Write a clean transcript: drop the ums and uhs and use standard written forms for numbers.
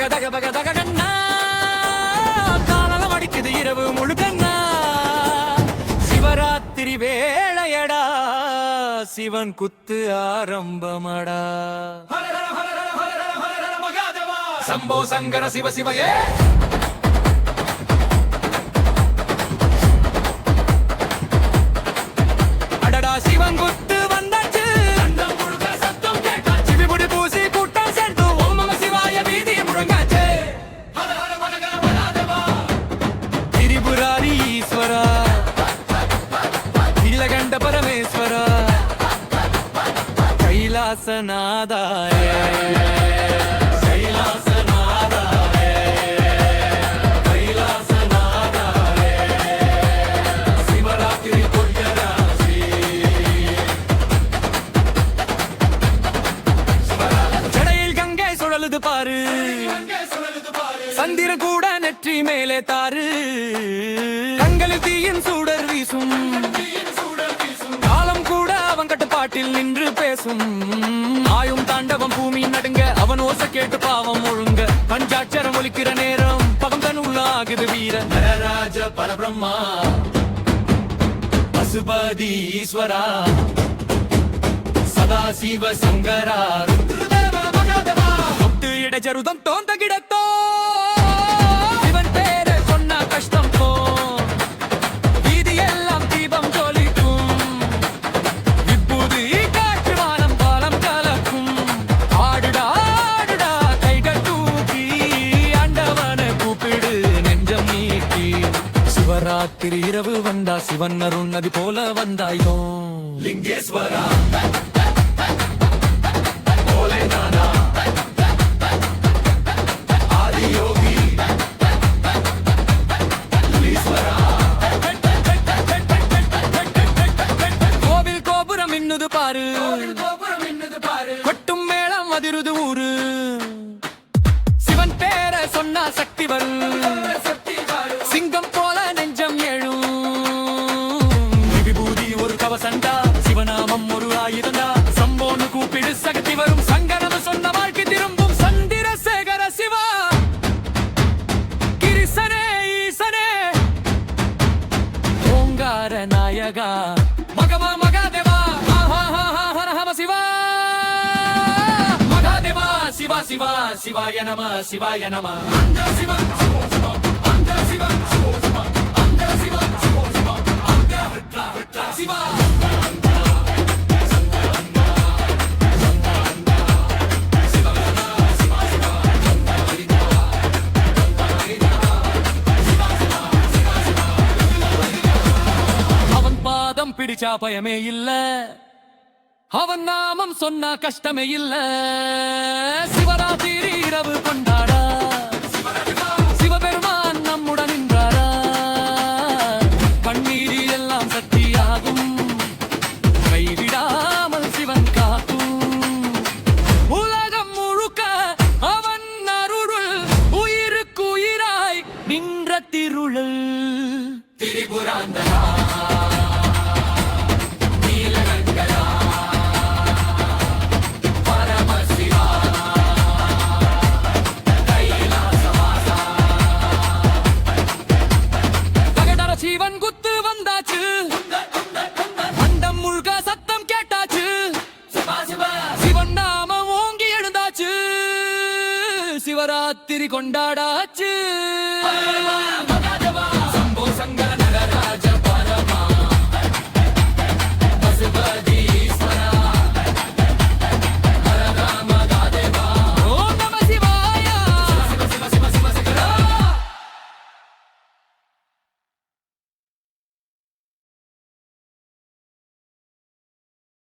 தக பக தக கண்ணா காலம் அடிக்குது இரவு முழுக்கண்ணா சிவராத்திரி வேளையடா சிவன் குத்து ஆரம்பமடா சம்போ சங்கர சிவ சிவயே அடடா சிவன் குத்து வந்தாச்சு சத்தம் கேட்டாச்சு விபுடி பூசி கூட்டம் சேர்ந்து ஓம் நம சிவாய வீதியை முழங்காச்சு திரிபுராரி ஈஸ்வரா நீலகண்ட பரமேஸ்வரா கைலாசநாதாய பாரு சந்திர கூட நெற்றி மேலே தாரு கண்களில் தீயின் சூடர் வீசும் காலம் கூட அவன் கட்டுப்பாட்டில் நின்று பேசும் ஆயும் தாண்டவம் பூமி நடுங்க அவன் ஓசை கேட்டு பாவம் ஒழுங்க பஞ்சாட்சரம் ஒலிக்கிற நேரம் பகம் தனுள்ள ஆகுது வீர நரராஜ பரபிரம்மா பசுபதி ஈஸ்வரா சதாசிவ சங்கரா ஜருதம் தோந்த கிடத்தோ இவன் பேரு சொன்ன கஷ்டம் போ வீதி எல்லாம் தீபம் ஜொலிக்கும் இப்போது காற்று வானம் பாலம் கலக்கும் ஆடுடா ஆடுடா கைகள் தூக்கி ஆண்டவனை கூப்பிடு நெஞ்சம் நீக்கி சிவராத்திரி இரவு வந்தா சிவன் அருண் நதி போல வந்தாயோ லிங்கேஸ்வரா பாரு கொட்டும் மேளம் அதிருது ஊரு சிவன் பேர சொன்னா சக்தி வரும் சிங்கம் போல நெஞ்சம் எழும் விபூதி ஒரு கவசண்டா சிவநாமம் ஒரு ஆயுதண்டா சம்போன்னு கூப்பிடு சக்தி வரும் சங்கரம் சொன்ன வாழ்க்கை திரும்பும் சந்திரசேகர சிவா கிரிசனே ஈசனே ஓங்கார நாயகா மகமா மகாதேவா சிவா சிவா சிவாய நம சிவாய நம சிவா அவன் பாதம் பிடிச்சா பயமே இல்ல அவன் நாமம் சொன்னா கஷ்டமே இல்ல சிவராத்திரி இரவு கொண்டாடா சிவபெருமான் நம்முடன் நின்றாரா கண்ணீரி எல்லாம் சக்தியாகும் கைவிடாமல் சிவன் காக்கும் உலகம் முழுக்க அவன் அருள் உயிருக்கு உயிராய் நின்ற திருளல் திரிபுராந்தரா சிவன் குத்து வந்தாச்சு அண்டம் முழுக்க சத்தம் கேட்டாச்சு சிவன் நாமம் ஓங்கி எழுந்தாச்சு சிவராத்திரி கொண்டாடாச்சு சம்போ சங்கர நரராஜ